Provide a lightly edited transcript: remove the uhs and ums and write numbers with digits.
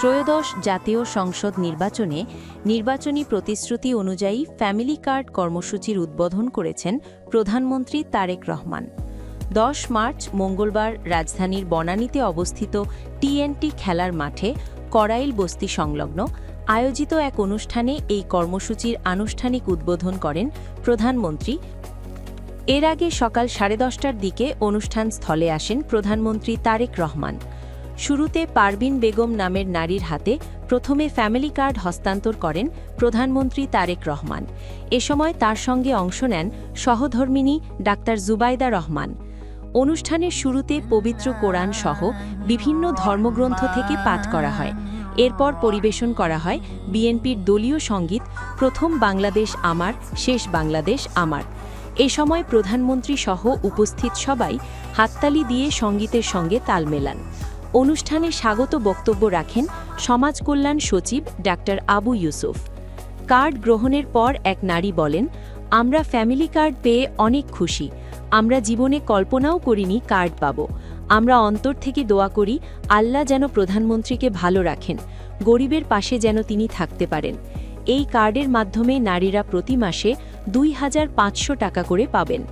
ত্রয়োদশ জাতীয় সংসদ নির্বাচনে নির্বাচনী প্রতিশ্রুতি অনুযায়ী ফ্যামিলি কার্ড কর্মসূচির উদ্বোধন করেছেন প্রধানমন্ত্রী তারেক রহমান। 10 মার্চ মঙ্গলবার রাজধানীর বনানীতে অবস্থিত টিএনটি খেলার মাঠে করাইল বস্তি সংলগ্ন আয়োজিত এক অনুষ্ঠানে এই কর্মসূচির আনুষ্ঠানিক উদ্বোধন করেন প্রধানমন্ত্রী। এর আগে সকাল 10:30টার দিকে অনুষ্ঠান স্থলে আসেন প্রধানমন্ত্রী তারেক রহমান। শুরুতে পারভিন বেগম নামের নারীর হাতে প্রথমে ফ্যামিলি কার্ড হস্তান্তর করেন প্রধানমন্ত্রী তারেক রহমান। এ সময় তার সঙ্গে অংশ নেন সহধর্মিণী ডাক্তার জুবাইদা রহমান। অনুষ্ঠানের শুরুতে পবিত্র কোরআন সহ বিভিন্ন ধর্মগ্রন্থ থেকে পাঠ করা হয়। এরপর পরিবেশন করা হয় বিএনপির দলীয় সঙ্গীত প্রথম বাংলাদেশ আমার, শেষ বাংলাদেশ আমার। এ সময় প্রধানমন্ত্রী সহ উপস্থিত সবাই হাততালি দিয়ে সঙ্গীতের সঙ্গে তাল মেলান। অনুষ্ঠানে স্বাগত বক্তব্য রাখেন সমাজ কল্যাণ সচিব ডাক্তার আবু ইউসুফ। কার্ড গ্রহণের পর এক নারী বলেন, আমরা ফ্যামিলি কার্ড পেয়ে অনেক খুশি। আমরা জীবনে কল্পনাও করিনি কার্ড পাব। আমরা অন্তর থেকে দোয়া করি আল্লাহ যেন প্রধানমন্ত্রীকে ভালো রাখেন, গরিবের পাশে যেন তিনি থাকতে পারেন। এই কার্ডের মাধ্যমে নারীরা প্রতি মাসে 2500 টাকা করে পাবেন।